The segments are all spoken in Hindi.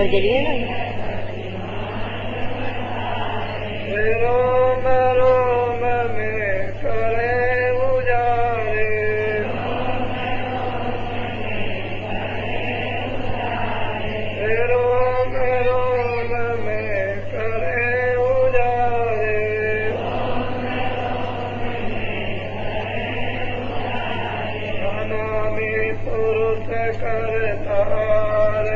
कर के लिए ना रोम रोम में करे उजारे रोम रोम में करे उजारे अनामी पुरुष करतार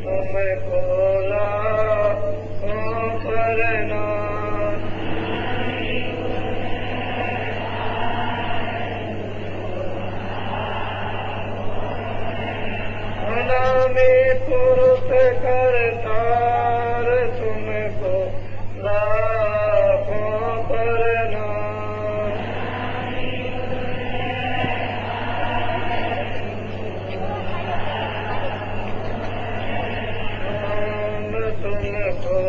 तुमको लाखों प्रणाम अनामी पुरुष करतार तुमको लाखों प्रणाम तुमको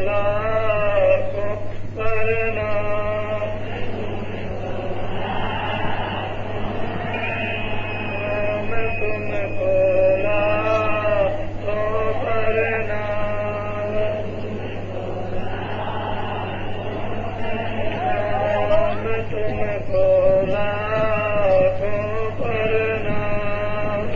लाखों प्रणाम तुमको लाखों प्रणाम तुमको लाखों प्रणाम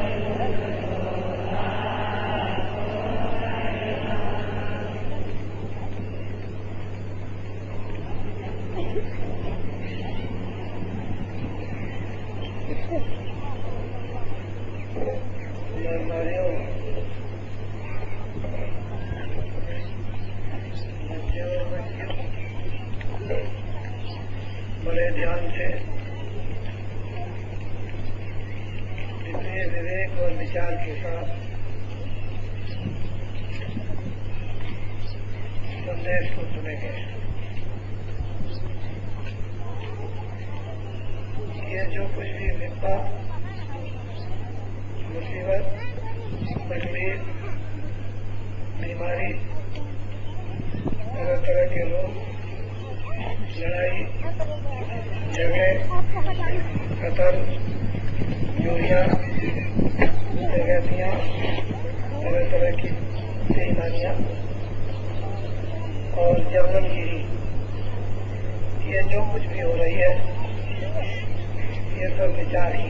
नारियों बड़े ध्यान से इतने विवेक और विचार के साथ संदेश को सुनेंगे। ये जो कुछ भी विपदा मुसीबत तकलीफ बीमारी तरह तरह के लोग लड़ाई झगड़े कतल चोरियां डकैतियां तरह तरह की बेईमानियां और जबरनगिरी ये जो कुछ भी हो रही है ये सब विचार ही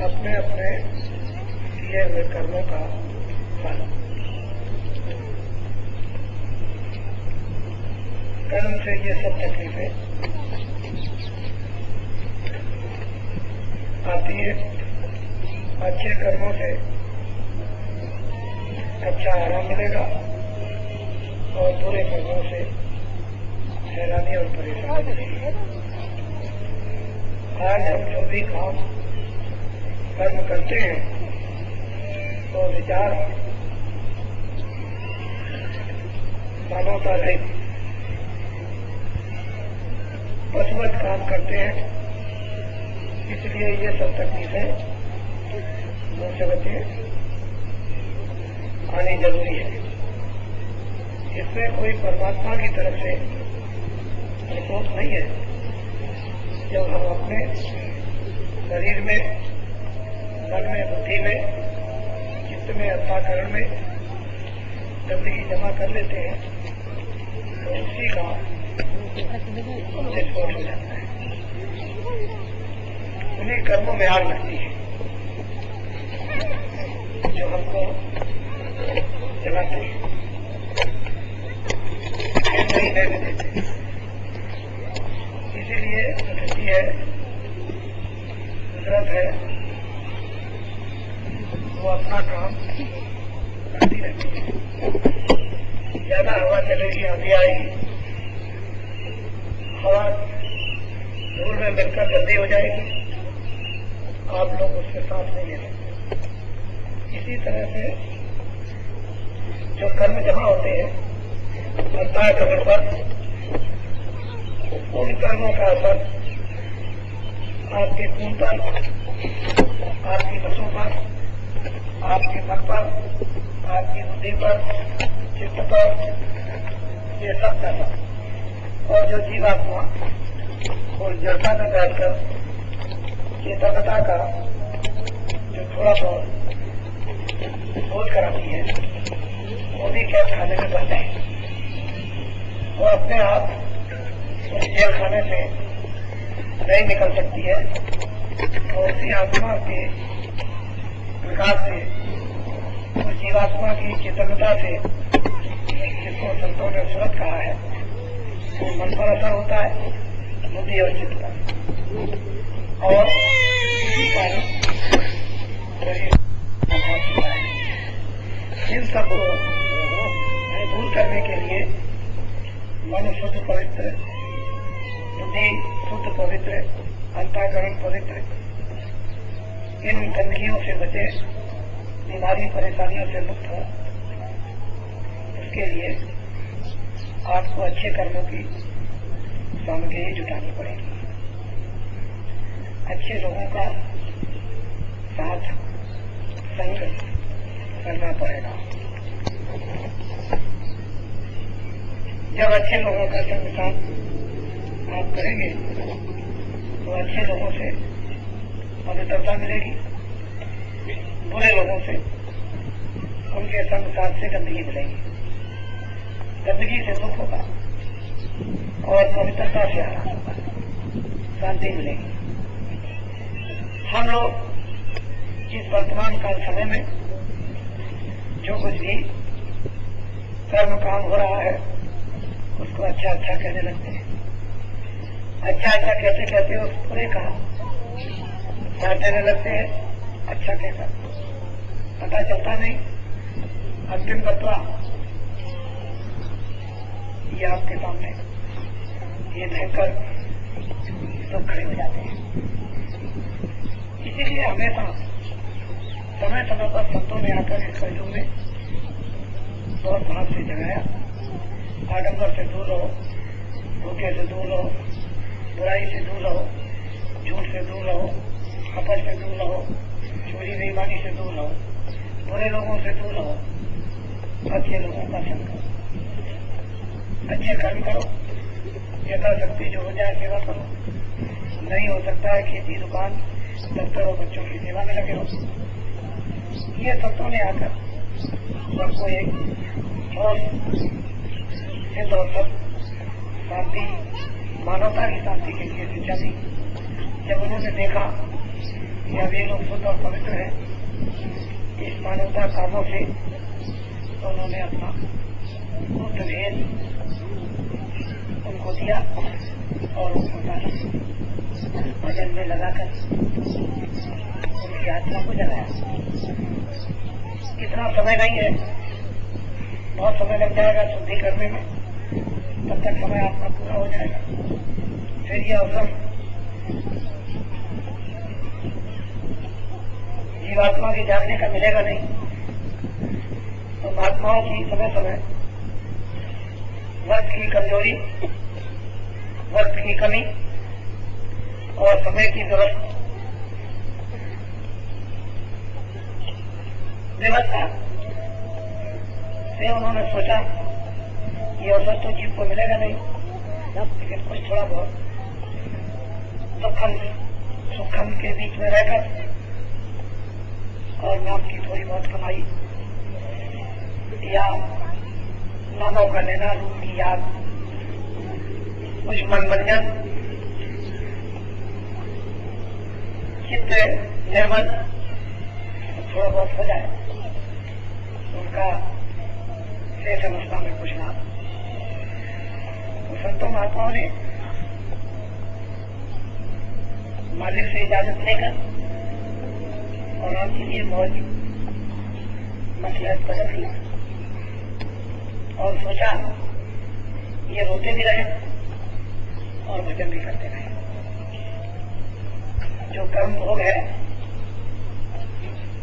अपने अपने किए हुए कर्मों का फल कर्म से ये सब तकलीफें आती है। अच्छे कर्मों से अच्छा आराम मिलेगा और बुरे कर्मों से हैरानी और परेशानी मिलेगी। आज हम जो भी काम कर्म करते हैं तो विचार मानवता रहित पशुवत काम करते हैं, इसलिए ये सब तकलीफें मुसीबतें आनी जरूरी है। इसमें कोई परमात्मा की तरफ से रिपोर्ट नहीं है। जब हम अपने शरीर में मन में बुद्धि में चित्त में अंतःकरण में गंदगी जमा कर लेते हैं तो उसी का विस्फोट हो जाता है। उन्हीं कर्मों में आग लगती है जो हमको जलाते हैं, नहीं रहने देते। इसीलिए प्रकृति है, कुदरत है, वो अपना काम करती रहती है। ज्यादा हवा चलेगी, आंधी आएगी, हवा धूल में मिलकर गंदी हो जाएगी, आप लोग उससे सांस नहीं ले सकते। इसी तरह से जो कर्म जमा होते हैं अंतःकरण पर, उन कर्मों का असर आपके खून पर, आपकी नसों पर, आपके मन पर, आपकी बुद्धि पर, चित्त पर, ये सब पैसा। और जो जीवात्मा और जड़ता में बैठकर चेतनता का जो थोड़ा बहुत खोज कराती है वो भी कैद खाने में बंद है। वो अपने आप उस जेल खाने से नहीं निकल सकती है। तो उसी आत्मा के विकास से, उस जीवात्मा की चेतनता से, जिसको संतों ने सूरत कहा है, वो मन पर असर होता है, बुद्धि और चित्त पर, और इसी कारण इन सबको दूर करने के लिए मन शुद्ध पवित्र, बुद्धि शुद्ध पवित्र, अंतःकरण पवित्र, इन गंदगियों से बचे, बीमारी परेशानियों से मुक्त हो, उसके लिए आपको अच्छे कर्मों की सामग्री जुटानी पड़ेगी। अच्छे लोगों का साथ संग करना पड़ेगा। जब अच्छे लोगों का संग साथ आप करेंगे तो अच्छे लोगों से पवित्रता मिलेगी, बुरे लोगों से, उनके संग साथ से गंदगी मिलेगी। गंदगी से दुख होगा और पवित्रता से आराम होगा, शांति मिलेगी। हम लोग इस वर्तमान काल समय में जो कुछ भी कर्म काम हो रहा है उसको अच्छा अच्छा कहने लगते हैं। अच्छा अच्छा कैसे कहते हो उस पूरे कहा साथ देने लगते हैं। अच्छा कहकर पता चलता नहीं, अंतिम बतवा ये आपके सामने ये भयंकर दुख खड़े हो जाते हैं। इसीलिए हमेशा समय समय पर संतों ने आकर इस कलयुग में बहुत भाव से जगाया, आडंबर से दूर रहो, धोखे से दूर रहो, बुराई से दूर रहो, झूठ से दूर रहो, कपट से दूर रहो, चोरी बेईमानी से दूर रहो, बुरे लोगों से दूर रहो, अच्छे लोगों का संग करो, अच्छे कर्म करो, यथाशक्ति जो हो जाए सेवा करो। नहीं हो सकता है खेती दुकान दफ्तर और बच्चों की सेवा में लगे रहो। ये संतों ने आकर सबको एक और सिद्ध और सब शांति, मानवता की शांति के लिए शिक्षा दी। जब उन्होंने देखा कि अब ये लोग शुद्ध और पवित्र हैं इस मानवता कामों से, तो उन्होंने अपना बुद्ध भेद उनको दिया और उनको डाला, भजन में लगाकर उनकी आत्मा को जगाया। इतना समय नहीं है, बहुत समय लग जाएगा शुद्धि करने में, तब तक समय आपका पूरा हो जाएगा। फिर यह अवसर जीवात्मा के जागने का मिलेगा नहीं। तो महात्माओं की समय समय वक्त की कमजोरी, वक्त की कमी और समय की व्यवस्था से उन्होंने सोचा ये अवसर तो जीव को मिलेगा नहीं, लेकिन कुछ थोड़ा बहुत दुखम सुखम के बीच में रहकर और नाम की थोड़ी बहुत कमाई या नामों का लेना, रूप की याद, कुछ मनोरंजन, चित्त निर्मल थोड़ा बहुत हो जाए, उनका शेष अवस्था में कुछ ना। तो संतों महात्माओं ने मालिक से इजाजत लेकर और आपके लिए बहुत मसलहत बदल दी और सोचा ये रोते भी रहे और भजन भी करते रहे। जो कर्म भोग है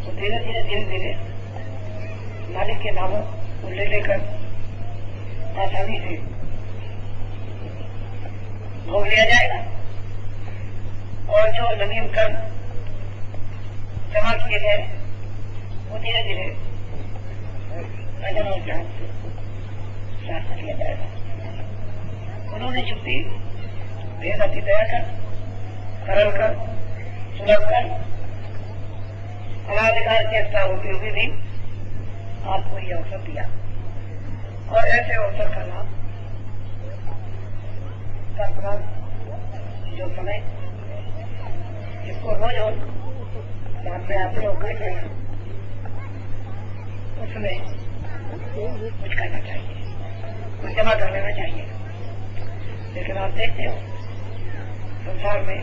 तो धीरे धीरे धीरे धीरे मालिक के नामों को ले लेकर आसानी से भोग लिया जाएगा। और जो नवीन कर्म जमा किए गए वो धीरे धीरे भजन और ध्यान से साफ कर लिया जाएगा। उन्होंने युक्ति भेद अति दया कर, सरल कर, सुलभ कर, अनाधिकार चेष्टा होते हुए भी आपको ये अवसर दिया और ऐसे अवसर का लाभ वर्तमान जो समय जिसको रोज रोज बाद में आप लोग कर रहे हैं उसमें कुछ करना चाहिए, कुछ जमा कर लेना चाहिए। लेकिन आप देखते हो संसार में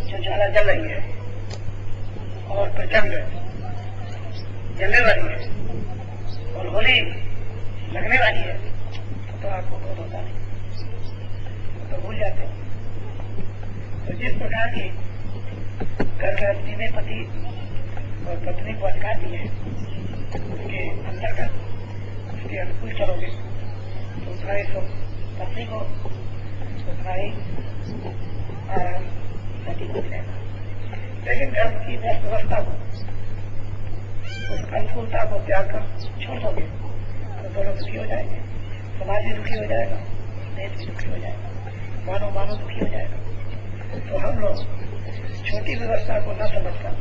जो ज्वाला जल रही है और प्रचंड जलने वाली है और होली लगने वाली है तो आपको बोध होता नहीं, तो भूल जाते हैं। तो जिस प्रकार की घर गृहस्थी में पति और पत्नी को अधिकार दी है उसके अंतर्गत उसके अनुकूल चलोगे तो उतना ही सुख पत्नी को, उतना ही आराम पति को मिलेगा। लेकिन घर की व्यवस्था को, उस अनुकूलता को त्याग कर छोड़ दोगे तो दोनों दुखी हो जाएंगे, समाज भी दुखी हो जाएगा, देश भी दुखी हो जाएगा, मानव दुखी हो जाएगा। तो हम लोग छोटी व्यवस्था को न समझकर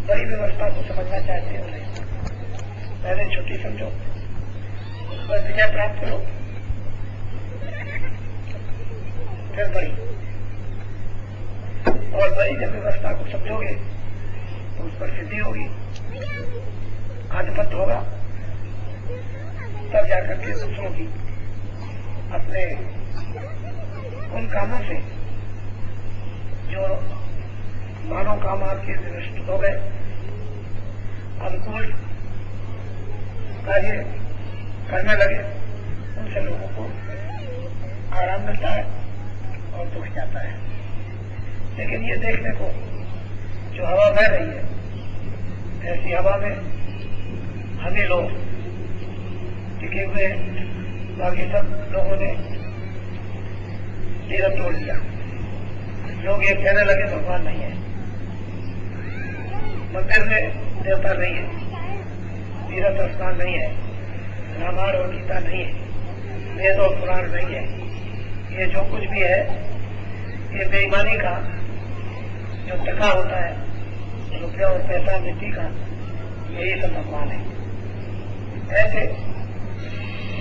बड़ी व्यवस्था को समझना चाहते हो नहीं। पहले छोटी समझो, उस पर विजय प्राप्त करो, फिर बड़ी, और बड़ी जब व्यवस्था को समझोगे तो उस पर सिद्धि होगी, आधिपत्य होगा, तब जाकर के दूसरों की अपने उन कामों से जो मानव काम आपके निष्ठ हो गए, अनुकूल कार्य करने लगे, उनसे लोगों को आराम मिलता है और दुख जाता है। लेकिन ये देखने को जो हवा बह रही है, ऐसी हवा में हमें लोग टिके हुए, बाकी सब लोगों ने धीरज तोड़ दिया। लोग ये कहने लगे भगवान नहीं है, मंदिर में देवता नहीं है, तीर्थ स्थान नहीं है, रामायण और गीता नहीं है, वेद और पुराण नहीं है। ये जो कुछ भी है ये बेईमानी का जो टका होता है, रुपया और पैसा मिट्टी का, यही सब भगवान है। ऐसे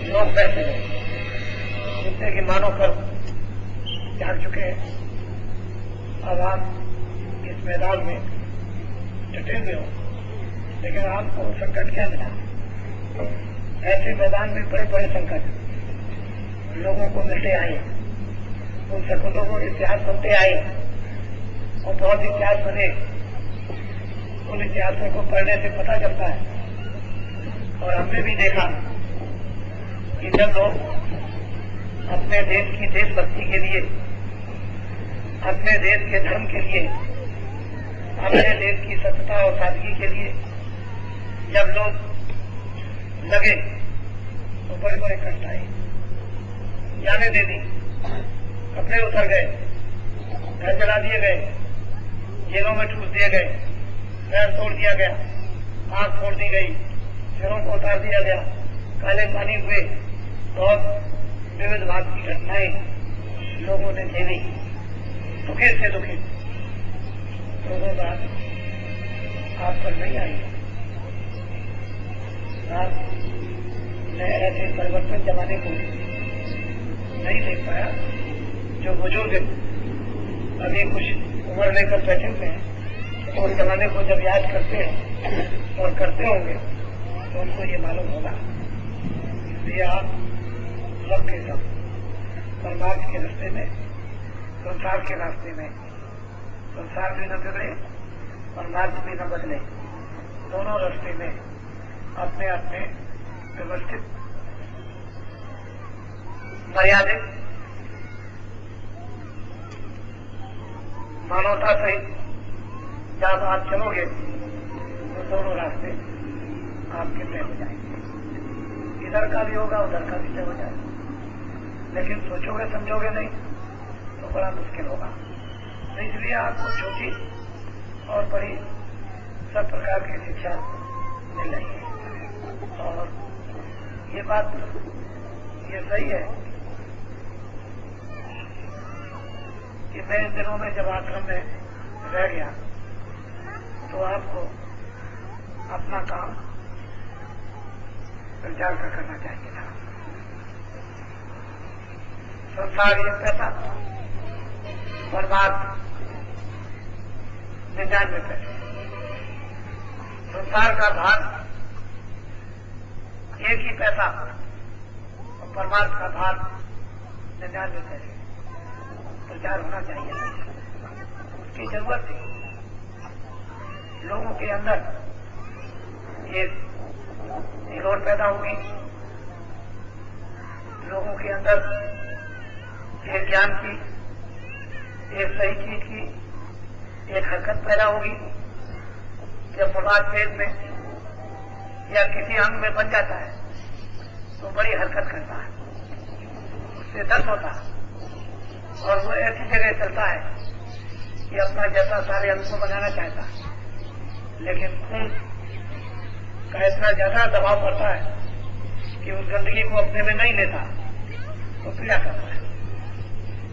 लोग बैठे हैं जिससे कि मानव कर्म त्याग चुके हैं। अब आप इस मैदान में डटे हुए हो, लेकिन आपको संकट क्या मिला? ऐसे मैदान में बड़े बड़े संकट लोगों को मिलते आए, उन संकटों को इतिहास सुनते आए और बहुत इतिहास बने। उन इतिहासों को पढ़ने से पता चलता है और हमने भी देखा कि जब लोग अपने देश की देशभक्ति के लिए, अपने देश के धर्म के लिए, अपने देश की सत्यता और सादगी के लिए जब लोग लगे तो बड़े बड़े कष्ट आए, जाने दे दी, कपड़े उतर गए, घर जला दिए गए, जेलों में ठूस दिए गए, पैर तोड़ दिया गया, आंख फोड़ दी गई, सिरों को उतार दिया गया, काले पानी हुए, बहुत विविध भाग की घटनाएं लोगों ने झेली, दुखित से दुखित। तो वो बात आप पर नहीं आई। मैं ऐसे परिवर्तन जमाने को नहीं देख पाया। जो बुजुर्ग अभी कुछ उम्र लेकर बैठे हुए हैं तो उस जमाने को जब याद करते हैं और करते होंगे तो उनको ये मालूम होगा। इसलिए आप सबके सब परमार्थ के रास्ते में, संसार के रास्ते में, संसार भी न बिगड़े और मार्ग भी न बदले, दोनों रास्ते में अपने अपने व्यवस्थित, मर्यादित, मानवता सहित जब आप चलोगे तो दोनों रास्ते आपके तय हो जाएंगे। इधर का भी होगा, उधर का भी तय हो जाएगा। लेकिन सोचोगे समझोगे नहीं तो बड़ा मुश्किल होगा। तो इसलिए आपको छोटी और बड़ी सब प्रकार की शिक्षा मिल रही है। और ये बात ये सही है कि मैं इन दिनों में जब आश्रम में रह गया तो आपको अपना काम प्रचार का करना चाहिए था। संसार एक पैसा, बर्बाद 99 पैसे। संसार का भार एक ही पैसा और परमार्थ का भार 99 पैसे। प्रचार होना चाहिए, उसकी जरूरत थी। लोगों के अंदर एक और पैदा होगी, लोगों के अंदर एक ज्ञान की, एक सही चीज की एक हरकत पैदा होगी। जब समाज भेद में या किसी अंग में बन जाता है तो बड़ी हरकत करता है, उससे दर्द होता है और वो ऐसी जगह चलता है कि अपना जैसा सारे अंग को बनाना चाहता है, लेकिन खून का इतना ज्यादा दबाव पड़ता है कि उस गंदगी को अपने में नहीं लेता तो पीड़ा करता है।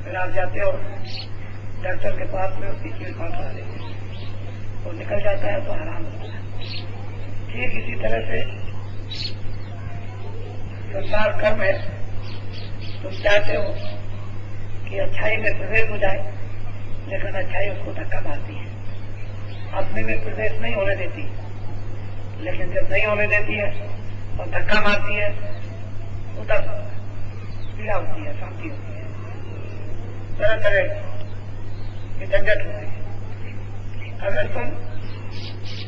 फिर आप जाते हो डॉक्टर के पास में, उसकी चीज पहुंचा देते वो निकल जाता है तो आराम होता है। ठीक इसी तरह से संसार कर्म है। तुम चाहते हो कि अच्छाई में प्रवेश हो जाए, लेकिन अच्छाई उसको धक्का मारती है, अपने में प्रवेश नहीं होने देती। लेकिन जब नहीं होने देती है और धक्का मारती है तो तब पीड़ा होती है, शांति होती है, तरह तरह की झंझट होती है। अगर तुम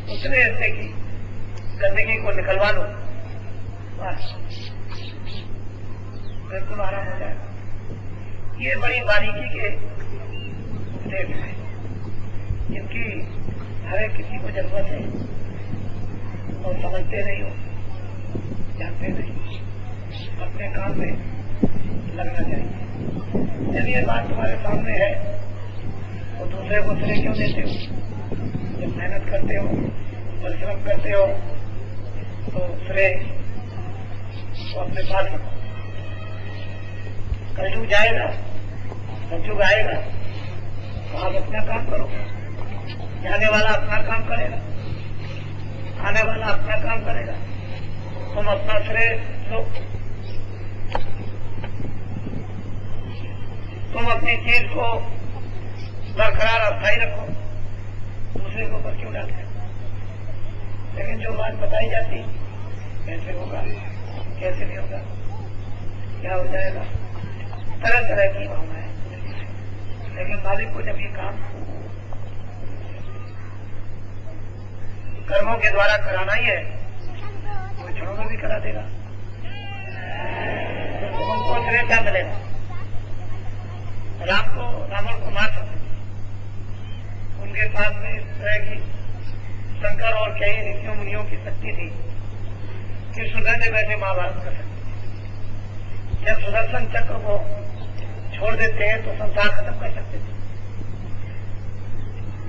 उतने हिस्से की गंदगी को निकलवा लो, बस बिल्कुल आराम हो जाएगा। ये बड़ी बारीकी के उपदेश है जिनकी हर एक किसी को जरूरत है और समझते नहीं हो, जानते नहीं, अपने काम में लगना चाहिए। जब ये बात तुम्हारे सामने है तो दूसरे को श्रेय क्यों देते हो? जब मेहनत करते हो, परिश्रम करते हो तो श्रेय तो अपने पास रखो। कलयुग जाएगा, सतयुग आएगा तो आप अपना काम करो। जाने वाला अपना काम करेगा, आने वाला अपना काम करेगा। तुम अपना श्रेय लो, तुम अपनी चीज को बरकरार अस्थायी रखो, दूसरे के ऊपर क्यों डालते? लेकिन जो बात बताई जाती कैसे होगा, कैसे नहीं होगा, क्या हो जाएगा, तरह तरह की भावनाएं। लेकिन मालिक को जब ये काम कर्मों के द्वारा कराना ही है तो क्षणों में भी करा देगा। तो हमको श्रेय क्या मिलेगा? रावण को मार सकते, उनके पास में इस तरह की शंकर और कई ऋषियों मुनियों की शक्ति थी कि सुधरने बैठे महाभारत कर सकते। जब सुदर्शन चक्र को छोड़ देते हैं तो संसार खत्म कर सकते थे,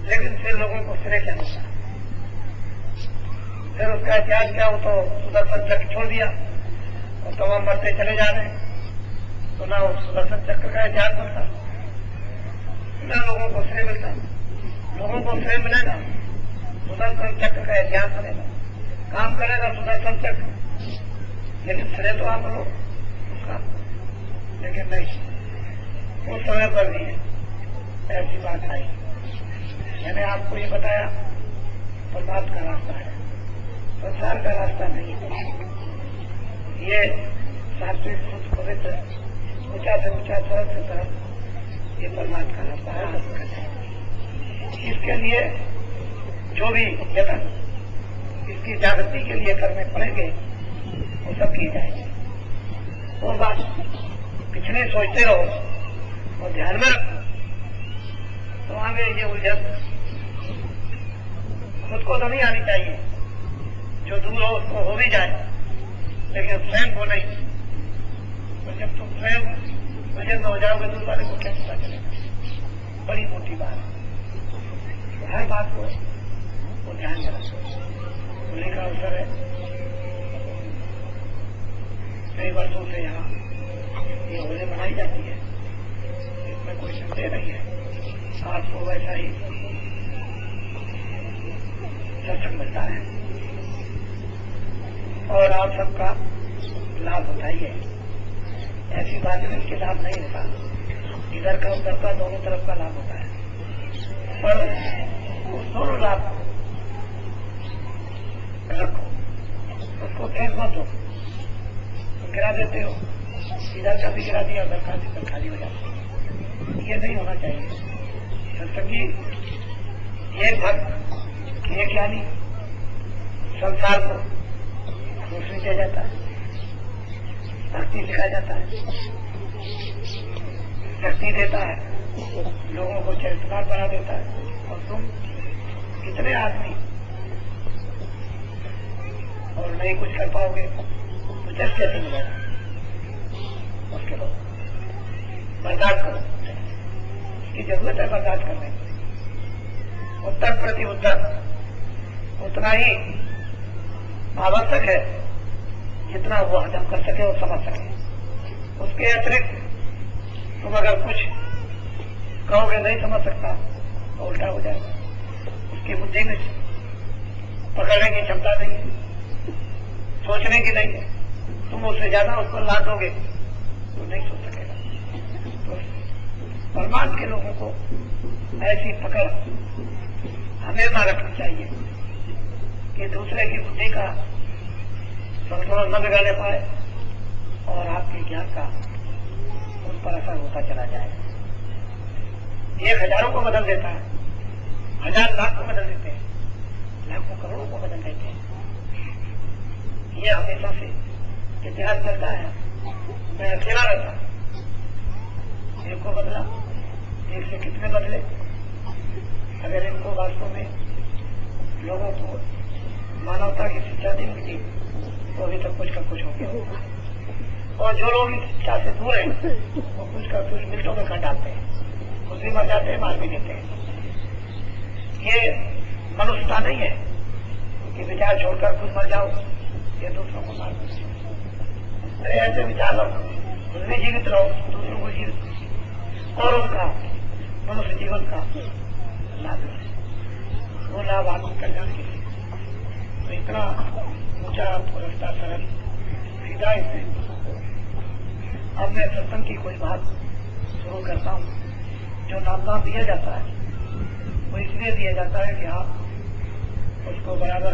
लेकिन फिर लोगों को श्रेय क्या मिलता? फिर उसका इतिहास क्या हो तो सुदर्शन चक्र छोड़ दिया और तमाम मरते चले जा रहे हैं, तो ना उस सुदर्शन चक्र का इतिहास बनता, न लोगों को श्रेय मिलता। लोगों को श्रेय मिलेगा, सुदर्शन चक्र का इतिहास बनेगा, काम करेगा सुदर्शन चक्र, लेकिन श्रेय तो आप लो उसका। लेकिन नहीं, उस समय पर भी ऐसी बात आई। मैंने आपको ये बताया परमात्मा का रास्ता है, संसार का रास्ता नहीं है। ये सात्विक शुद्ध पवित्र ऊंचा से ऊंचा सरल से सरल ये परमात्मा का रास्ता है। इसके लिए जो भी यत्न इसकी जागृति के लिए करने पड़ेंगे वो सब किए जाएंगे। वो बात पिछले सोचते रहो और ध्यान में रखो तो आगे ये उलझन खुद को तो नहीं आनी चाहिए, जो दूर हो उसको हो भी जाए, लेकिन स्वयं को नहीं। तो जब तुम स्वयं उलझन में हो जाओगे दूर वाले को क्या पता चलेगा? बड़ी मोटी बात है। हर बात को ध्यान में रखो। होली का अवसर है, कई वर्षों से यहाँ ये होली मनाई जाती है, इसमें कोई संदेह नहीं है। आपको वैसा ही सत्संग मिलता है, और आप सबका लाभ होता ही है। ऐसी बात नहीं कि लाभ नहीं होता, इधर का उधर का दोनों तरफ का लाभ होता है, पर उस दोनों लाभ रखो, उसको फेंक मत दो, गिरा देते हो, इधर का भी गिरा दिया उधर का भी खाली हो जाता है। ये नहीं होना चाहिए। सत्संगी एक भक्त एक ज्ञानी संसार को रोशनी दिया जाता है, भक्ति सिखाया जाता है, शक्ति देता है, लोगों को चरित्रवान बना देता है। और तुम कितने आदमी और नहीं कुछ कर पाओगे तो जस्ट कैसे मिलेगा? उसके बाद बर्दाश्त करो, इसकी जरूरत है बर्दाश्त करने की। उत्तर प्रति उत्तर उतना ही आवश्यक है जितना वो हजम कर सके और समझ सके। उसके अतिरिक्त तुम अगर कुछ कहोगे नहीं समझ सकता तो उल्टा हो जाएगा। उसकी बुद्धि में पकड़ने की क्षमता नहीं है, सोचने की नहीं है, तुम उससे ज्यादा उस पर लाद दोगे तो नहीं सोच सकेगा। तो परमात्मा के लोगों को ऐसी पकड़ हमेशा रखनी चाहिए कि दूसरे की बुद्धि का संतुलन न बिगाड़ने पाए और आपके ज्ञान का उस पर असर होता चला जाए। एक हजारों को बदल देता है, हजार लाख को बदल देते हैं, लाखों करोड़ों को बदल देते हैं। ये हमेशा से इतिहास चलता है। मैं अकेला रहता, एक को बदला, एक से कितने बदले। अगर इनको वास्तव में लोगों को मानवता की शिक्षा नहीं मिलती तो अभी तक कुछ का कुछ हो गया होगा। और जो लोग इस शिक्षा से दूर हैं वो कुछ का कुछ मिनटों में कर डालते हैं, खुद भी मर जाते हैं, मार भी देते हैं। ये मनुष्यता नहीं है कि विचार छोड़कर खुद मर जाओ या दूसरों को मार दो। अरे ऐसे विचार लो, खुद भी जीवित रहो, दूसरों को जीवित और उसका मनुष्य जीवन का लाभ है, वो लाभ आत्म कल्याण के लिए। तो इतना ऊंचा रास्ता सरल सीधा इसमें। अब मैं सत्संग की कोई बात शुरू करता हूँ। जो नाम दिया जाता है वो इसलिए दिया जाता है कि आप उसको बराबर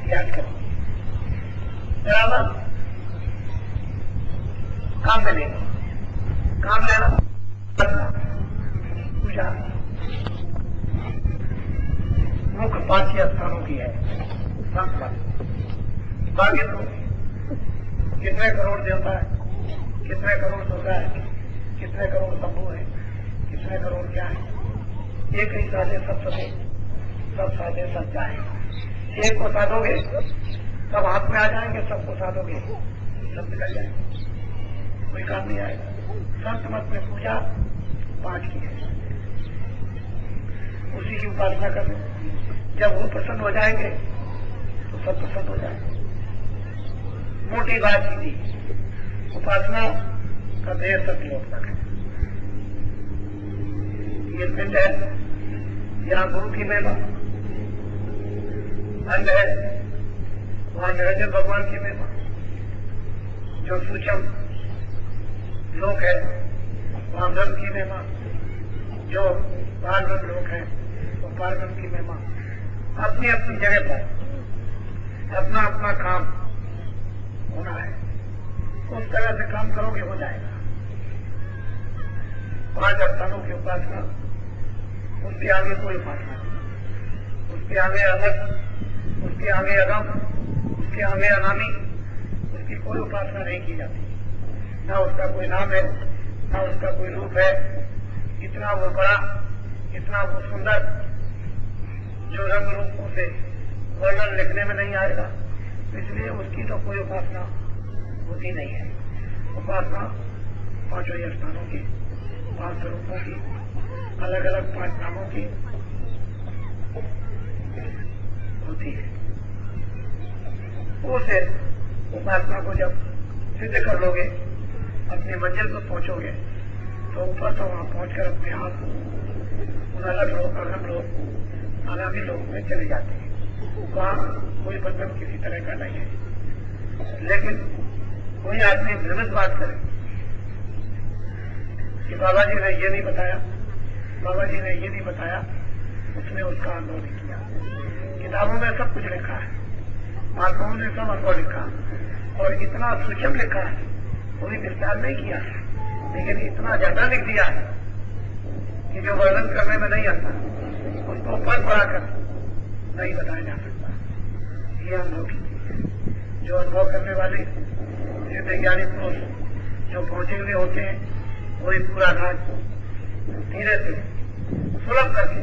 याद करो, बराबर काम में लेना, काम लेना, पूजा मुख्य 5 स्थानों की है। बाकी तो कितने करोड़ देवता है, कितने करोड़ दुर्गा है, कितने करोड़ शंभू है, कितने करोड़ क्या है, एक ही साधे सब सदे, सब साधे सब जाए। एक को साधोगे सब हाथ में आ जाएंगे, सबको साधोगे सब निकल जाएंगे, कोई काम नहीं आएगा। संत मत में पूजा 5 की है, उसी की उपासना कर लो। जब वो प्रसन्न हो जाएंगे तो सब प्रसन्न हो जाएंगे। मोटी बात सीधी, उपासना का देर तक लोग तक है। ये पिंड है, यहाँ गुरु की महिमा, अंग है, वहां निरंजन भगवान की महिमा। जो सूक्ष्म लोक है वहां ब्रह्म की महिमा, जो पारब्रह्म लोक है वो पारब्रह्म की महिमा। अपनी अपनी जगह पर अपना अपना काम होना है, उस तरह से काम करोगे हो जाएगा। 5 स्थानों की उपासना, उसके आगे कोई उपासना नहीं, उसके आगे अलग, उसके आगे अगम, उसके आगे अनामी, उसकी कोई उपासना नहीं की जाती। न उसका कोई नाम है, न उसका कोई रूप है। इतना वो बड़ा, इतना वो सुंदर, जो रंग रूपों से वर्णन लिखने में नहीं आएगा, इसलिए उसकी तो कोई उपासना होती नहीं है। उपासना 5 स्थानों की, 5 स्वरूपों की, अलग अलग 5 नामों की होती है। उस उपासना को जब सिद्ध कर लोगे, अपनी मंजिल पर पहुंचोगे, तो ऊपर तो वहां पहुंचकर अपने आप उन अलग लोग, अगम लोग, अनामी लोग में चले जाते हैं। वहां कोई बंधन किसी तरह का नहीं है। लेकिन कोई आदमी भ्रमित बात करे कि बाबा जी ने ये नहीं बताया, बाबा जी ने ये नहीं बताया, उसने उसका अनुभव नहीं किया। किताबों में सब कुछ लिखा है, महात्माओं ने सब अनुभव लिखा और इतना सूक्ष्म लिखा है, कोई विस्तार नहीं किया, लेकिन इतना ज्यादा लिख दिया है कि जो वर्णन करने में नहीं आता उसको पढ़ पढ़ाकर नहीं बताया जा सकता। ये अनुभव की चीज है। जो अनुभव करने वाले ये वैज्ञानिक पुरुष जो पहुंचे हुए होते हैं, वही पूरा राज धीरे से सुलभ करके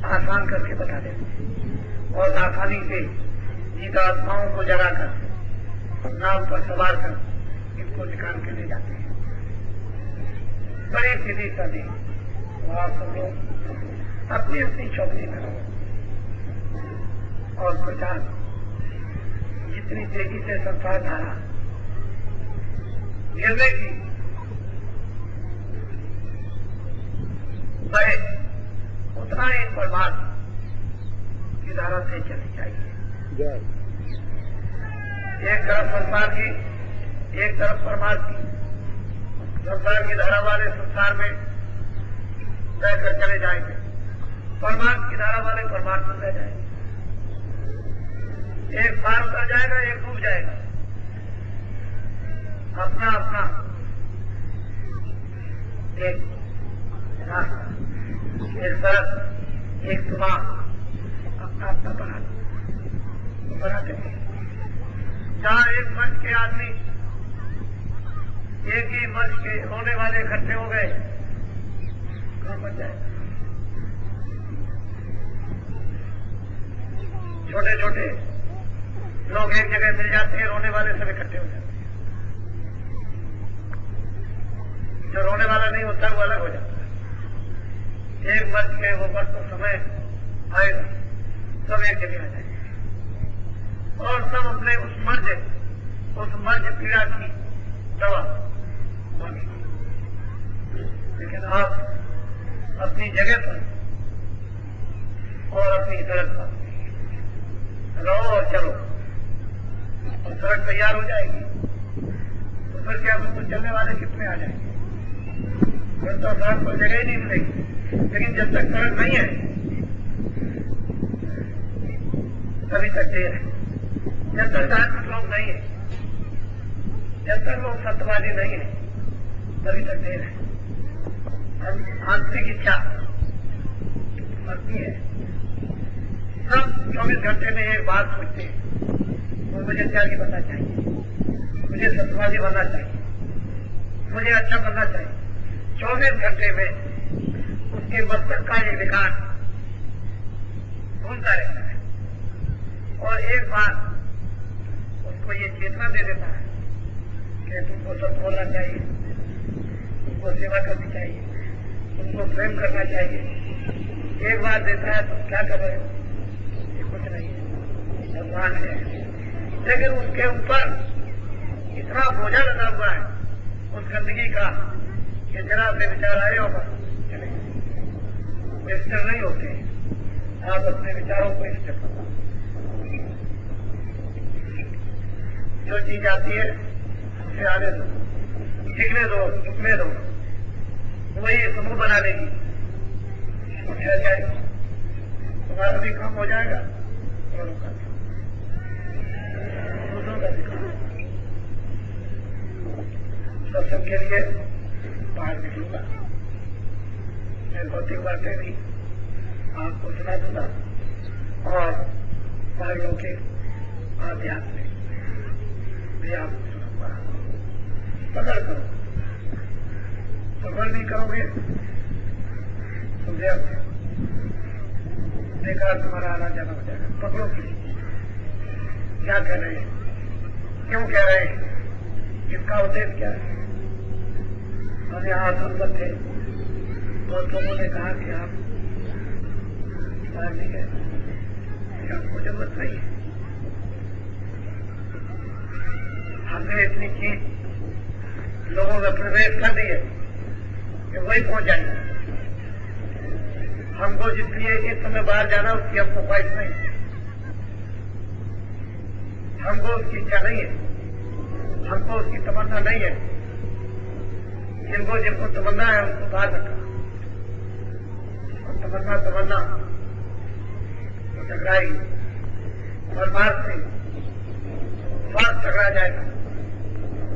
आसान करके बता देते हैं और आसानी से जीवात्माओं को जगाकर नाव पर सवार कर इनको निकाल के ले जाते हैं। बड़ी सीधी सादी वहां सब लोग अपनी अपनी चौकसी में और प्रचार जितनी तेजी से संसार धारा गिरने की बहे उतना ही परमात्मा की धारा से चलनी चाहिए। एक तरफ संसार की, एक तरफ परमात्मा की। संसार की धारा वाले संसार में रहकर चले जाएंगे, परमात्मा की धारा वाले परमात्मा में रह जाएंगे। एक पार उतर जाएगा, एक डूब जाएगा। अपना अपना एक रास्ता, एक सड़क, एक दिमाग अपना अपना बनाते हैं। जहां एक मंच के आदमी, एक ही मंच के रोने वाले इकट्ठे हो गए, कहां बच जाए? छोटे छोटे लोग एक जगह मिल जाते हैं, रोने वाले सब इकट्ठे हो जाते हैं। जो रोने वाला नहीं होता वो अलग हो जाता है। एक मंच के ऊपर तो समय आएगा, सब एक जगह आ जाएंगे और सब अपने उस मर्ज पीड़ा की दवा मांगेंगे। लेकिन आप अपनी जगह पर और अपनी सड़क पर रहो और चलो, और सड़क तैयार हो जाएगी तो फिर क्या उसको चलने वाले कितने आ जाएंगे? फिर तो सड़क पर जगह ही नहीं मिलेगी। लेकिन जब तक सड़क नहीं है तभी तक देर है। जब तक धार्मिक लोग नहीं है, जब तक लोग सत्यवादी नहीं है, तभी तक देर है। आंतरिक इच्छा मरती है। सब 24 घंटे में एक बात सोचते हैं, वो मुझे त्यागी बनना चाहिए, मुझे सत्यवादी बनना चाहिए, मुझे अच्छा बनना चाहिए। 24 घंटे में उसके मस्तक का ये विकार घूमता रहता है और एक बार उसको ये चेतना दे देता है कि तुमको सत्य बोलना चाहिए, तुमको सेवा करनी चाहिए, तुमको प्रेम करना चाहिए। एक बार देता है तो क्या कर रहे हो? ये कुछ नहीं है, भगवान है। लेकिन उसके ऊपर इतना बोझा लगा हुआ है उस गंदगी का कि जरा से विचार आए और बस चले, स्थिर नहीं होते। आप अपने विचारों को स्थिर करो। जो चीज आती है उसे आने दो, सीखने दो, झुकने दो, वही समूह बना लेगी, उठा जाएगी, तुम्हारा भी काम हो जाएगा और दूसरों का भी काम। सत्संग के लिए बाहर निकलूंगा, मैं भौतिक बातें भी आपको सुना दूंगा और भाइयों के आध्यात्मिक भी आपको सुनाऊंगा। पकड़ करो, पकड़ नहीं करोगे तो बेकार तुम्हारा आना जाना हो जाएगा। पकड़ो किसी चीज, क्या कह रहे हैं, क्यों कह रहे हैं, इसका उद्देश्य क्या है। हम यहाँ संगत थे, बहुत लोगों ने कहा कि आप बाहर नहीं गए, आपको जरूरत नहीं है। हमने इतनी चीज लोगों में प्रवेश कर दी है कि वही पहुंच जाएंगे। हमको जिसलिए इस समय बाहर जाना उसकी हमको ख्वाहिश नहीं, हमको उसकी इच्छा नहीं है, हमको उसकी तमन्ना नहीं है। जिनको जिनको तमन्ना है उनको बाहर रखा। तमन्ना टकराएगी और मार्ग से स्वार्थ टकरा जाएगा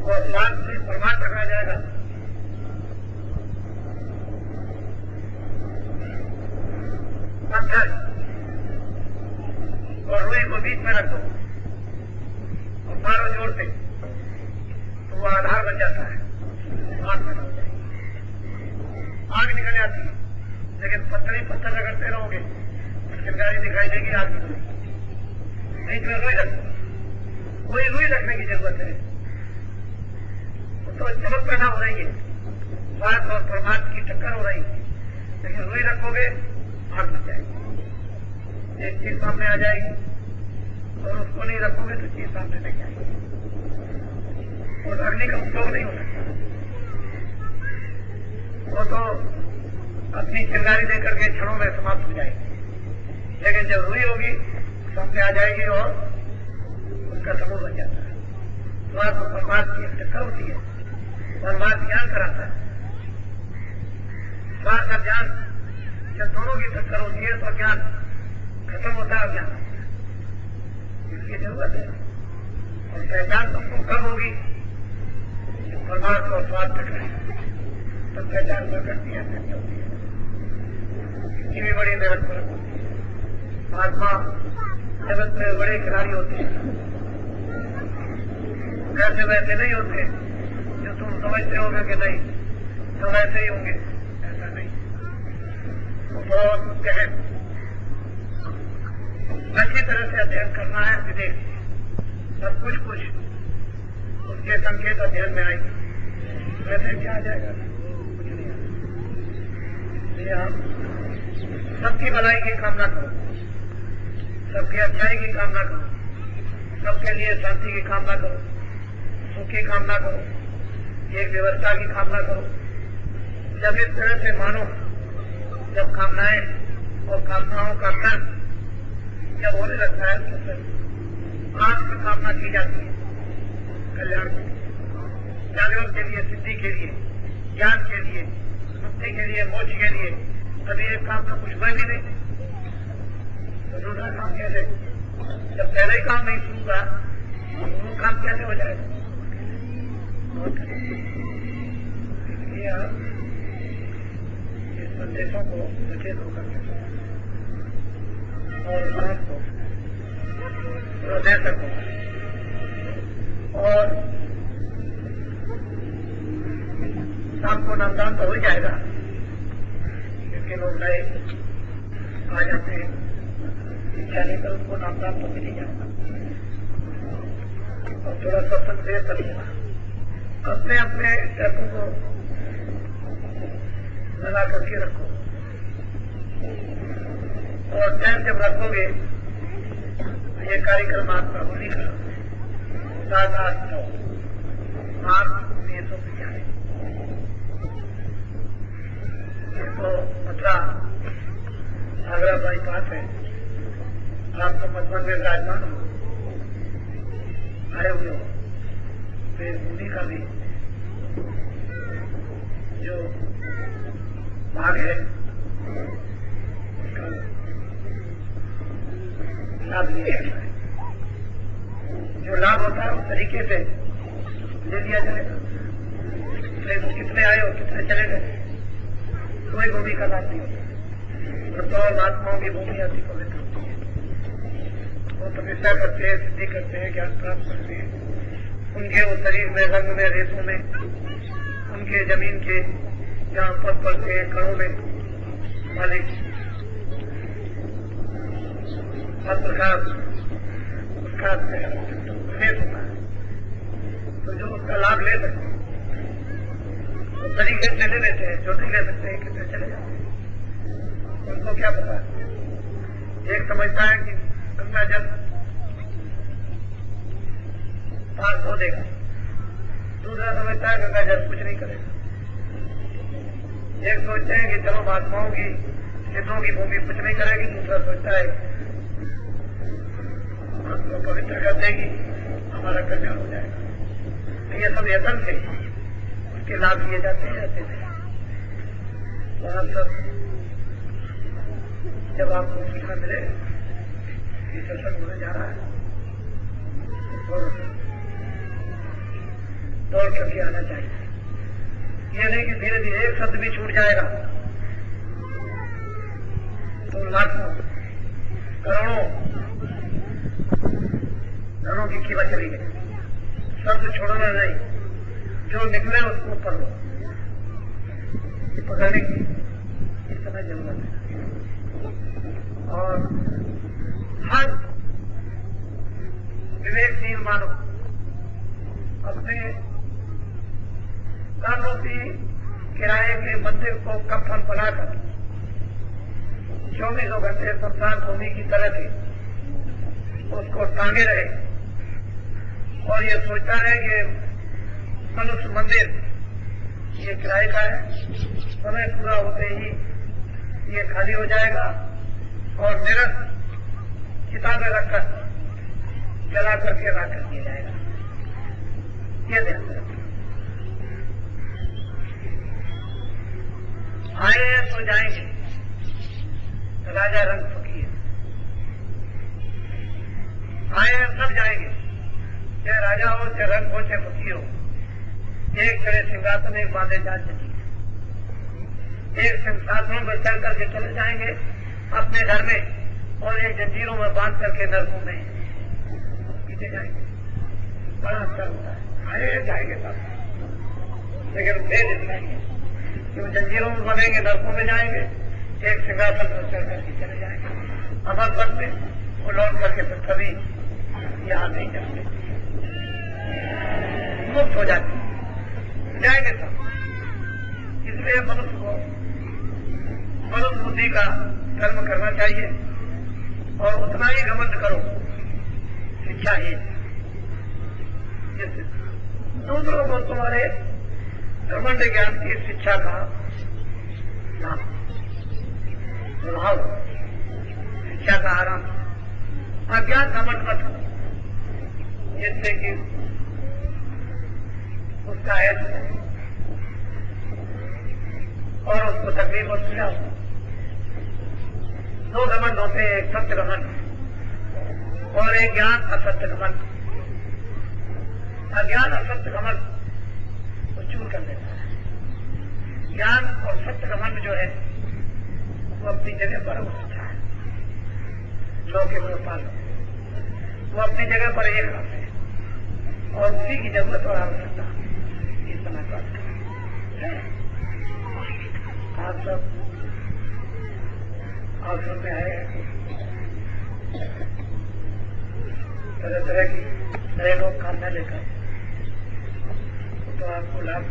और स्वार्थ से परमार्थ टकरा जाएगा। पत्थर और रुई को बीच में रख दो और मारो जोर से तो वो आधार बन जाता है, आग पैदा हो जाएगी, आग निकल जाती है। लेकिन पत्थर ही पत्थर रगड़ते रहोगे चिंगारी दिखाई देगी, आग निकलेगी। नहीं तो रुई रखो, कोई रुई रखने की जरूरत है। तो चमक पैदा हो रही है, स्वार्थ और परमार्थ की टक्कर हो रही है। लेकिन रुई रखोगे आग लग जाएगी, एक चीज सामने आ जाएगी और उसको नहीं रखोगे तो चीज सामने नहीं आएगी और अग्नि का उपयोग नहीं हो सकता। वो तो अपनी चिंगारी देकर के क्षणों में समाप्त हो जाएगी। लेकिन जब रुई होगी सामने आ जाएगी और उसका समूह बन जाता है। स्वार्थ और परमार्थ की टक्कर होती है, परमार्थ ज्ञान कराता है। स्वार्थ और ज्ञान जब दोनों की टक्कर होती है तो ज्ञान खत्म होता है, ज्ञान इसकी जरूरत है। और पहचान तुमको कब होगी? परमार्थ और स्वार्थ टकराए तब पहचान न करती है, नहीं होती है। इसकी भी बड़ी मेहनत फर्क होती है। महात्मा जगत में बड़े खिलाड़ी होते हैं, ऐसे वैसे नहीं होते जो तुम समझते होगे कि नहीं तो वैसे ही होंगे, ऐसा नहीं। वो बहुत गहन अच्छी तरह से अध्ययन करना है विदेश, सब कुछ उसके संकेत अध्ययन में आएंगे। वैसे क्या आ जाएगा? कुछ नहीं आएगा। आप सबकी भलाई की कामना करो, सबकी अच्छाई की कामना करो, सबके लिए शांति की कामना करो, सुख की कामना करो, एक व्यवस्था की कामना करो। जब इस तरह से मानो, जब कामनाएं और कामनाओं का कर्म जब होने लगता है तो फिर आपकी कामना की जाती है कल्याण के लिए, जागरण के लिए, सिद्धि के लिए, ज्ञान के लिए, मुक्ति के लिए, मोक्ष के लिए। अभी एक काम का कुछ बन ही नहीं तो दूसरा काम कैसे? जब पहले ही काम नहीं शुरू हुआ वो काम कैसे हो जाएगा? इसलिए आप इस संदेशों को सचेत होकर के और समाज को हृदय तक और शाम को नामदान तो हो जाएगा, क्योंकि लोग नए आ जाते हैं, इच्छा नहीं कर उनको नामदान तो मिल ही जाएगा। और थोड़ा सत्संग देर करिएगा, अपने अपने स्टेपों को लगा करके रखो और टाइम जब रखोगे ये कार्यक्रम आपका होली का 7, 8, 9 मार्च 1995 तो 15 आगरा बाईपास है। आपको मधुबन में विराजमान हो आए हुए हो, फिर मुनि का भी जो भाग है उसका लाभ लिया जाता है। जो लाभ होता है उस तरीके से ले लिया जाएगा। तो कितने आए और कितने चले गए कोई भूमि का लाभ नहीं होता। तो महात्माओं की भूमि अति पवित्र होती है, वो तपस्या करते हैं, सिद्धि करते हैं, ज्ञान प्राप्त करते हैं। उनके वो शरीर में, रंग में, रेतों में, उनके जमीन के जहाँ पद पड़ते हैं कणों में मालिक हर प्रकार उसका भेद होता है। तो जो उसका लाभ ले सकते हैं वो तरीके से ले लेते हैं, जो नहीं ले सकते हैं कितने चले जाते हैं। उनको क्या पता है? एक समझता है कि गंगा जल पार धो देगा, दूसरा समझता है गंगा जल कुछ नहीं करेगा। एक सोचते हैं कि चलो महात्माओं की, सिद्धों की भूमि कुछ नहीं करेगी, दूसरा सोचता है को पवित्र कर देगी। हमारा कल्याण हो जाएगा। ये सब यत्न थे, उसके लाभ लिए जाते रहते थे। और अब सब जब आपको सूचना मिले कि सत्संग होने जा रहा है और दौड़ करके आना चाहिए। ये नहीं कि धीरे धीरे एक शब्द भी छूट जाएगा तो लाखों करोड़ों धनों की कीमत चली गई। शब्द छोड़ना नहीं, जो निकले उसको पढ़ लो, पकड़ने की इस समय जरूरत है। और हर विवेकशील मानव अपने कानूनी किराए के मंदिर को कफन बनाकर 24 घंटे संसार भूमि की तरह से उसको टांगे रहे और ये सोचता है कि मनुष्य मंदिर ये किराए का है, समय पूरा होते ही ये खाली हो जाएगा और निरस्त किताबें रखकर जला करके राख कर दिया जाएगा। ये ध्यान रखना। आए तो जाएंगे, राजा रंग फकीर आए सब जाएंगे, चाहे राजा हो, चाहे रंग हो, चाहे फकीर हो। एक चढ़े सिंहासन, एक बांधे जान चली, एक सिंहासनों में चढ़ करके चले जाएंगे अपने घर में और एक जंजीरों में बांध करके नरकों में पीछे जाएंगे। बड़ा अच्छा होता है। आए जाएंगे सब, लेकिन भेद इतना ही है कि वो जंजीरों में बनेंगे, नरकों में जाएंगे, एक सिंहासन पर चढ़ करके चले जाएंगे। अमर पद में वो लौट करके फिर कभी यहाँ नहीं जाते, मुक्त हो जाते जाएंगे सब। इसलिए मनुष्य को मनुष्य बुद्धि का कर्म करना चाहिए और उतना ही घमंड करो, शिक्षा ही। दूसरों को तुम्हारे घमंड ज्ञान की शिक्षा का प्रभाव, शिक्षा का आराम, अज्ञान घमंड मत करो, जिससे कि उसका है और उसको तकलीफ और सुझाव। दो घमंड होते हैं, एक सत्य घमंड और एक ज्ञान असत्य घमंड। अज्ञान असत्य घमंड को चूर कर देता है। ज्ञान और सत्य घमंड जो है वो अपनी जगह पर अच्छा है, जो कि पाल वो अपनी जगह पर एक रखते हैं और उसी की जरूरत और आवश्यकता इस समय प्राप्त है। आप सब अवसर में आए हैं, तरह तरह की नए लोग कामना लेकर, तो आपको लाभ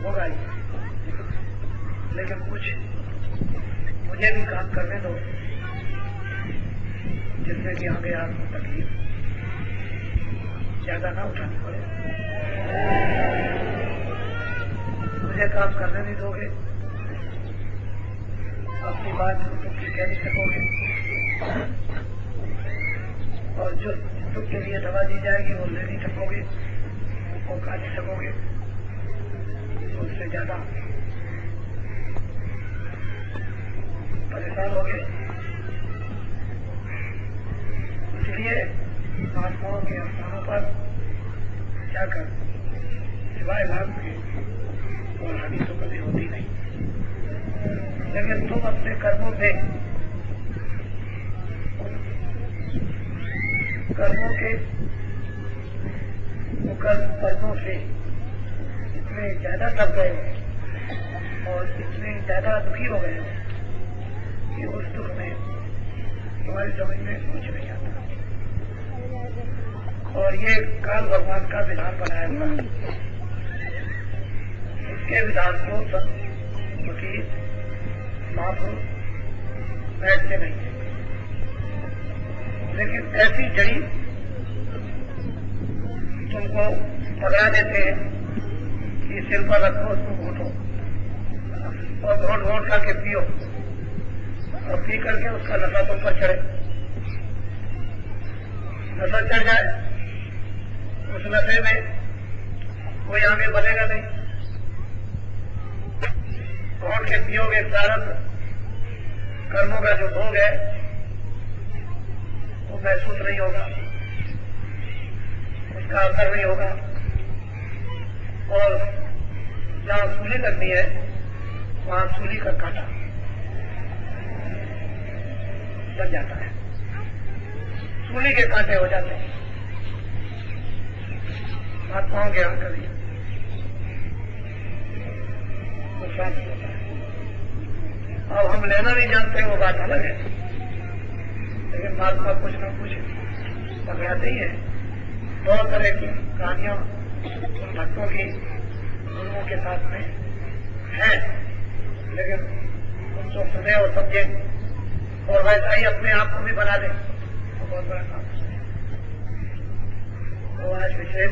होगा ही, लेकिन कुछ मुझे भी काम करने दो जिससे कि आगे आपको तकलीफ ज्यादा ना उठानी पड़े। मुझे काम करने नहीं दोगे, अपनी बात दुख की कह नहीं सकोगे और जो दुख के लिए दवा दी जाएगी वो ले नहीं सकोगे, वो खा नहीं सकोगे, उससे ज्यादा परेशान हो गए। इसलिए महात्माओं के स्थानों पर जाकर सिवाय लाभ के और हानि तो कभी होती नहीं, लेकिन तुम अपने कर्मों के कर्मों से इतने ज्यादा थक गए और इतने ज्यादा दुखी हो गए कि उस दुख में तुम्हारी समझ में कुछ नहीं आता। और ये काल भगवान का विधान बनाया हुआ है, इसके विधान को वकील महापुरुष बैठते नहीं है, लेकिन ऐसी जड़ी तुमको पकड़ा देते हैं कि सिर पर रखो, उसको घोटो और घोट घोट करके पियो और पी करके उसका नशा तुम पर चढ़े नशा चढ़ जाए, उस नशे में कोई आगे बढ़ेगा नहीं। कौन के पियोगे प्रारब्ध कर्मों का जो भोग है वो महसूस नहीं होगा, उसका असर नहीं होगा, और जहां सूली लगनी है वहां सूली का कांटा लग जाता है, सूली के कांटे हो जाते हैं। महात्माओं के अंक भी नुकसान होता है। अब हम लेना नहीं जानते वो बात अलग है, लेकिन महात्मा कुछ न कुछ पकड़ाते ही है। बहुत तरह की कहानियां उन भक्तों की गुरुओं के साथ में है, लेकिन उनको सुने और समझे और वैसा ही अपने आप को भी बना दे तो बहुत बड़ा काम है। तो आज विशेष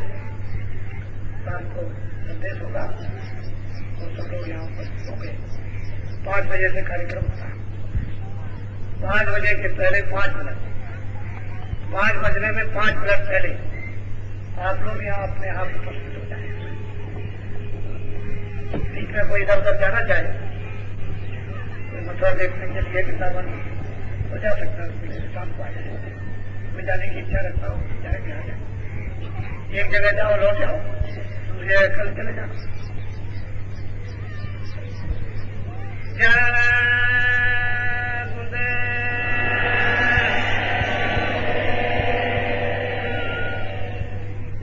शाम को संदेश होगा और सब लोग यहाँ पर होंगे। 5 बजे से कार्यक्रम होता है। 5 बजे के पहले 5 मिनट, 5 बजने में 5 मिनट पहले आप लोग यहाँ अपने आप उपस्थित हो जाए। बीच में कोई इधर उधर जाना चाहे, कोई मथुरा देखने के लिए वृंदावन हो जा सकता है, उसके लिए शाम को आ जाए। कोई जाने की इच्छा रखता हो जाएंगे, आ जाए। एक जगह जाओ लौट जाओ, दूसरी जगह कल चले जाओ।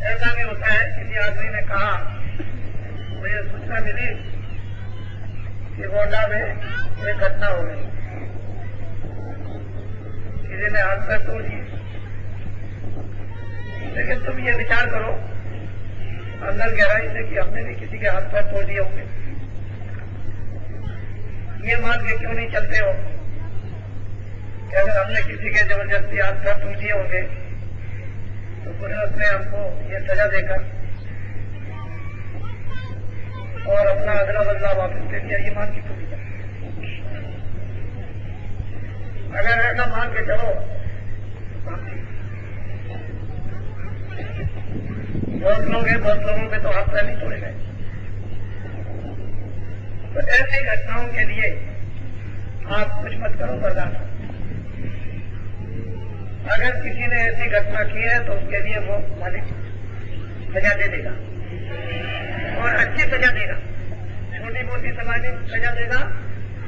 ऐसा भी होता है, किसी आदमी ने कहा, मुझे सूचना मिली कि गोंडा में एक घटना हो गई, किसी ने हाथ पैर तोड़ दिए। लेकिन तुम ये विचार करो अंदर गहराई से कि हमने भी किसी के हाथ पैर तोड़ दिए होंगे, ये मान के क्यों नहीं चलते हो कि अगर हमने किसी के जबरदस्ती हाथ पैर तोड़ दिए होंगे तो कुदरत ने हमको ये सजा देकर और अपना अदला बदला वापस दे दिया, ये मान के क्यों नहीं चलते? अगर ऐसा मान के चलो बहुत लोग हैं, बहुत लोगों के तो हाथ पैर नहीं तोड़े गए। तो ऐसी घटनाओं के लिए आप कुछ मत करो, बर्दाश्त। अगर किसी ने ऐसी घटना की है तो उसके लिए वो मालिक सजा दे देगा और अच्छी सजा देगा, छोटी मोटी सामान्य सजा देगा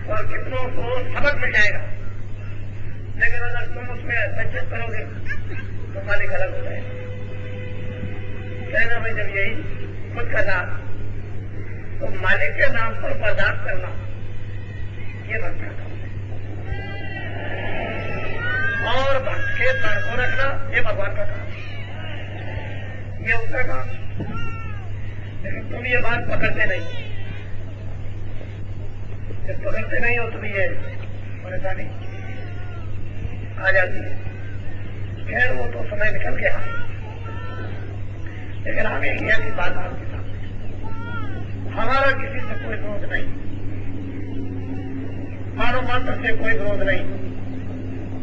और कितनों को सबक मिल जाएगा। लेकिन अगर तुम उसमें हस्तक्षेप करोगे तो मालिक अलग हो जाएगा। कहना भाई जब यही खुद का नाम तो मालिक के नाम पर बर्दाश्त करना ये भक्त का काम है, और भक्त के प्राण को रखना ये भगवान का काम है, ये उनका काम। लेकिन तुम ये बात पकड़ते नहीं, जब पकड़ते नहीं हो तुम ये परेशानी आ जाती है। खैर वो तो समय निकल गया, लेकिन हमें एक ऐसी बात आपके सामने, हमारा किसी से कोई विरोध नहीं, मानव मात्र से कोई विरोध नहीं।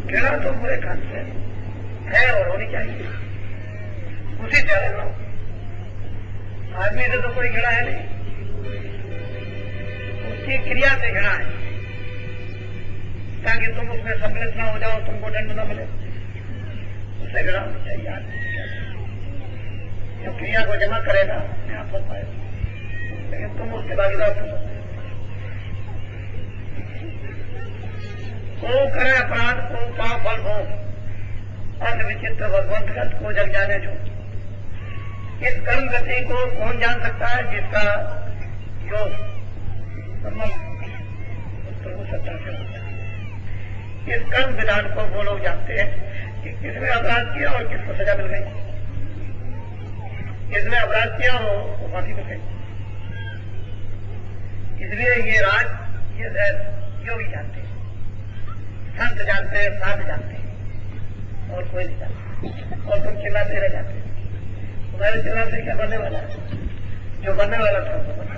घृणा तो बुरे काम से है और होनी चाहिए, उसी से अलग रहो। आदमी से तो कोई घृणा है नहीं, उसकी क्रिया से घृणा है, ताकि तुम उसमें सम्मिलित न हो जाओ, तुमको दंड न मिले, उससे घृणा होनी चाहिए। आदमी जो क्रिया को जमा करेगा अपने आप बन पाएगा, लेकिन तुम उसके भागीदार हो सकते। को करे अपराध को पाप फल भोग, अर्थ विचित्र भगवंत को जग जाने जो। इस कर्म गति को कौन जान सकता है? जिसका योग प्रभु सत्ता से होता है। इस कर्म विधान को वो लोग जानते हैं कि किसने अपराध किया और किसको सजा मिल गई। किसने अपराध किया वो फांसी मिल गई। इसलिए ये राज ये योगी जानते हैं, संत जानते हैं, साध जानते हैं, और कोई नहीं जानता। और तुम चिल्लाते रह जाते हैं। तुम्हारे चिल्लाते क्या बनने वाला है? जो बनने वाला था वो बना।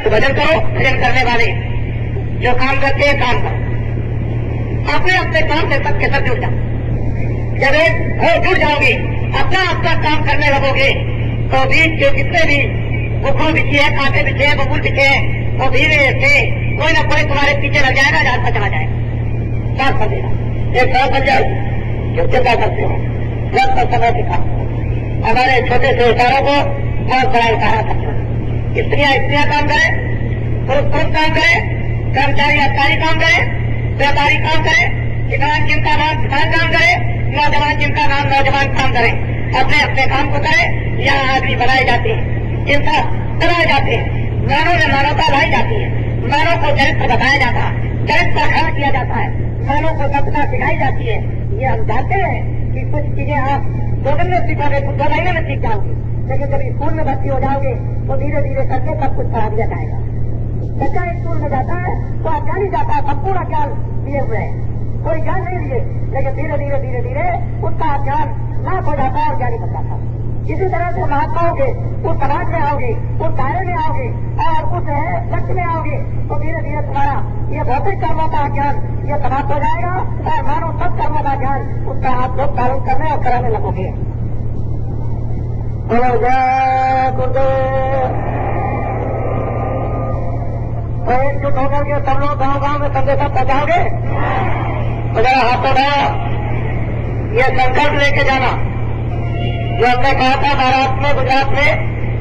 तो भजन करो। भजन करने वाले जो काम करते हैं काम करो, अपने अपने काम से सबके सब जुड़ जाओ। जब जुड़ जाओगे, अपना अपना काम करने लगोगे, तो बीच के जितने भी बुखों बिछे हैं, कांटे बिछे हैं, बबूल बिछे हैं, वो धीरे से कोई ना कोई तुम्हारे पीछे लग जाएगा, रास्ता चला जाएगा, साफ कर देगा, एक साथ बन जाएगी। क्यों चिंता करते हो? वक्त और समय दिखा हमारे छोटे से उतारों को बहुत बड़ा उतारा सकते हो। स्त्रियां काम करें, पुरुष काम करें, कर्मचारी अधिकारी काम करें, व्यापारी काम करें, किसान जिनका नाम किसान काम करे, नौजवान जिनका नाम नौजवान काम करे, अपने अपने काम को करें। यहाँ आदमी बनाए जाते हैं, इंसान बनाए जाते हैं, मानव में मानवता लाई जाती है, मानव को चरित्र बताया जाता है, चरित्र पर खड़ा किया जाता है, मानव को सभ्यता सिखाई जाती है। ये हम जानते हैं कि कुछ चीजें आप 2 दिन में सीखोगे, कुछ 2 महीने में सीख जाओगे, लेकिन जब स्कूल में भर्ती हो जाओगे तो धीरे धीरे करके सब कुछ पढ़ा दिया जाएगा। बच्चा स्कूल में जाता है तो अज्ञान ही जाता है, संपूर्ण ज्ञान लिए हुए है, कोई ज्ञान नहीं लिए, लेकिन धीरे धीरे धीरे धीरे उसका ज्ञान नाश हो जाता है और ज्ञानी बन जाता है। इसी तरह से महात्माओं के उस समाज में आओगे, उस दायरे में आओगे और उस लक्ष्य में आओगे, तो धीरे धीरे तुम्हारा ये भौतिक कर्मों का ज्ञान ये समाप्त हो जाएगा और मानव सब कर्मों का ज्ञान उसका आप लोग पालन करने और कराने लगोगे। तो एकजुट होकर के सब लोग गाँव गाँव में संदेशा पहुंचाओगे? तो जरा हाथों उठाओ, ये संकल्प लेके जाना जो हमने कहा था महाराष्ट्र में, गुजरात में,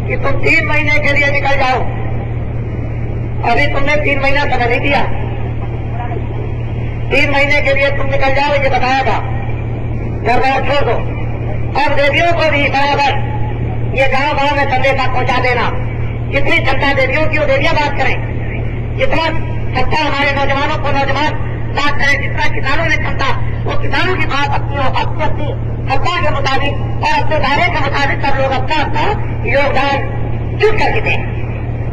कि तुम 3 महीने के लिए निकल जाओ। अभी तुमने 3 महीना समय नहीं दिया, 3 महीने के लिए तुम निकल जाओ, ये बताया था। घर बार छोड़ दो। अब देवियों को भी बराबर ये गांव गांव में संदेशा पहुंचा देना। जितनी क्षमता देवियों की वो देवियां बात करें, जितना क्षमता हमारे नौजवानों को नौजवान बात करें, जितना किसानों में क्षमता वो किसानों की बात अपनी क्षमता के मुताबिक और अपने दायरे के मुताबिक सब लोग अपना अपना योगदान जुट करके दें।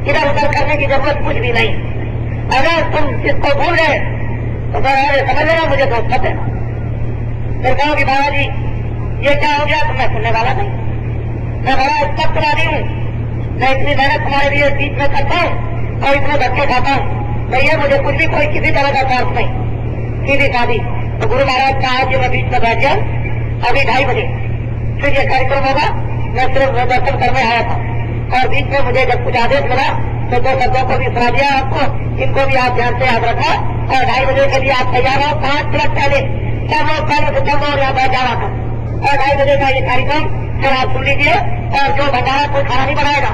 इधर उधर करने की जरूरत कुछ भी नहीं। अगर तुम इसको भूल गए तो समझ लेना, मुझे दोस्त मत देना। फिर कहो कि बाबा जी ये क्या हो गया, तो मैं सुनने वाला नहीं। मैं बड़ा स्पष्टवादी हूँ, मैं इतनी मेहनत तुम्हारे लिए बीच में करता हूँ और इतने धक्के खाता हूँ, भैया मुझे कुछ भी कोई किसी तरह का स्वार्थ नहीं, सीधी सादी। तो गुरु महाराज का आज मैं बीच में बैठ गया, अभी 2:30 बजे फिर ये कार्यक्रम होगा। मैं सिर्फ दर्शन करने आया था और बीच में मुझे जब कुछ आदेश मिला तो 2 शब्दों को भी सुना दिया आपको, इनको भी आप ध्यान से याद रखा। और 2:30 बजे के लिए आप तैयार हो। 5 मिनट पहले सब लोग पहले से चल और यहाँ बैठ जा रहा था और 2:30 बजे का ये कार्यक्रम फिर आप सुन लीजिए। और जो भंडारा कोई खाना नहीं बनाएगा,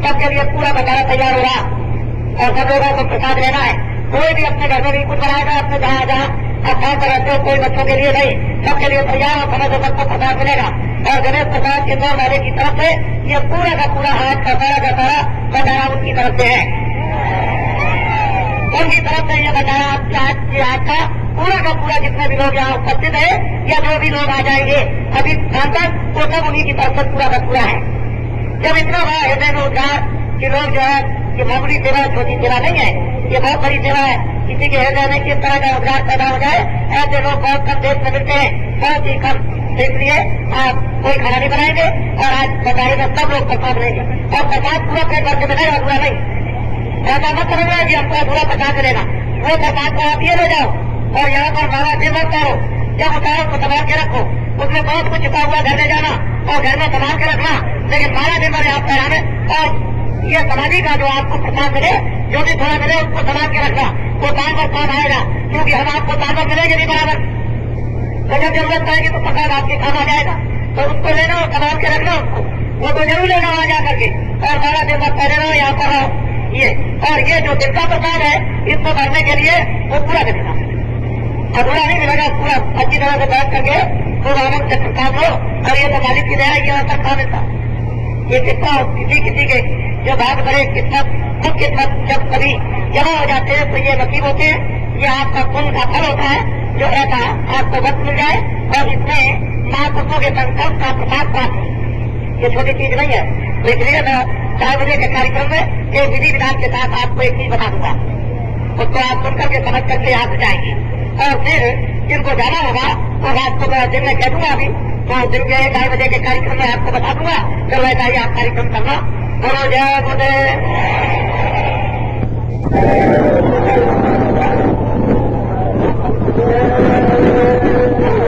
सबके लिए पूरा भंडारा तैयार हो रहा और सब लोगों को प्रसाद लेना है। कोई भी अपने घर में भी कुछ बनाएगा, अपने जहाँ जहाँ स्थान पर रहते हो, कोई बच्चों के लिए नहीं, सबके लिए तैयार और समय से सबको प्रसाद मिलेगा। और गणेश प्रसाद इंदौर वाले की तरफ से ये पूरा का पूरा आज का सारा भंडारा उनकी तरफ से है, उनकी तरफ से ये भंडारा आज का पूरा का पूरा जितने भी लोग यहाँ उपस्थित है या जो भी लोग आ जाएंगे अभी शाम तक, वो सब उन्हीं की तरफ से पूरा का पूरा है। जब इतना बड़ा हृदय में उद्धार कि लोग जो है, ये मामूली सेवा छोटी सेवा नहीं है, ये बहुत बड़ी सेवा है। किसी के हृदय में किस तरह का उद्धार पैदा हो जाए, ऐसे लोग बहुत कम देश में मिलते हैं, बहुत ही कम। इसलिए आप कोई खाना नहीं बनाएंगे और आज बताइए में सब लोग प्रसाद लेंगे और प्रसाद पूरा पेट भर के मिलेगा, अधूरा नहीं। ऐसा मत समझना कि हमको अधूरा प्रसाद मिलेगा, वो प्रसाद को आप ये ले जाओ और यहाँ पर माला से मत करो। जब उतारो तो संभाल के रखो, उसमें बहुत कुछ छुपा हुआ घर ले जाना और घर में संभाल के रखना, लेकिन माला दिन भर आप पहराने और ये समाधि का जो आपको प्रसाद मिले, जो भी थोड़ा मिले उसको संभाल के रखना। वो दान पर काम आएगा, क्योंकि हम आपको दान पर मिलेंगे नहीं बराबर। तो जब जरूरत पड़ेगी तो प्रसाद आपके काम आ जाएगा, तो उसको लेना और संभाल के रखना उसको, वो तो जरूर लेना वहां जाकर के और 12 दिन बाद पहले रहो यहाँ पर रहो। ये और ये जो दिन का प्रसाद है, इसको भरने के लिए वो पूरा करेगा, अधूरा नहीं मिलेगा, पूरा अच्छी तरह से बैठ करके खूब आनंद से प्रसाद लो। और ये तो मालिक की दया, ये असर खा मिलता। ये कितना किसी के जो भाग भरे किस्मत, खुद किस्मत जब कभी जमा हो जाते हैं तो ये नसीब होते हैं। ये आपका पुण्य का फल होता है जो ऐसा आपको वक्त मिल जाए और इसमें महापुरुषों के संकल्प का प्रसाद प्राप्त। ये छोटी चीज नहीं है। तो इसलिए मैं 4 बजे के कार्यक्रम में एक विधि विधान के साथ आपको एक चीज बता दूंगा, उसको आप सुनकर के समझ करके आप जाएंगे। और फिर जिनको जाना होगा वो रात को मैं दिन में कह दूंगा, अभी तो दिन के 2:30 बजे के कार्यक्रम में आपको बता दूंगा, फिर वैसा ही आप कार्यक्रम करना। बोलो जय गुरुदेव।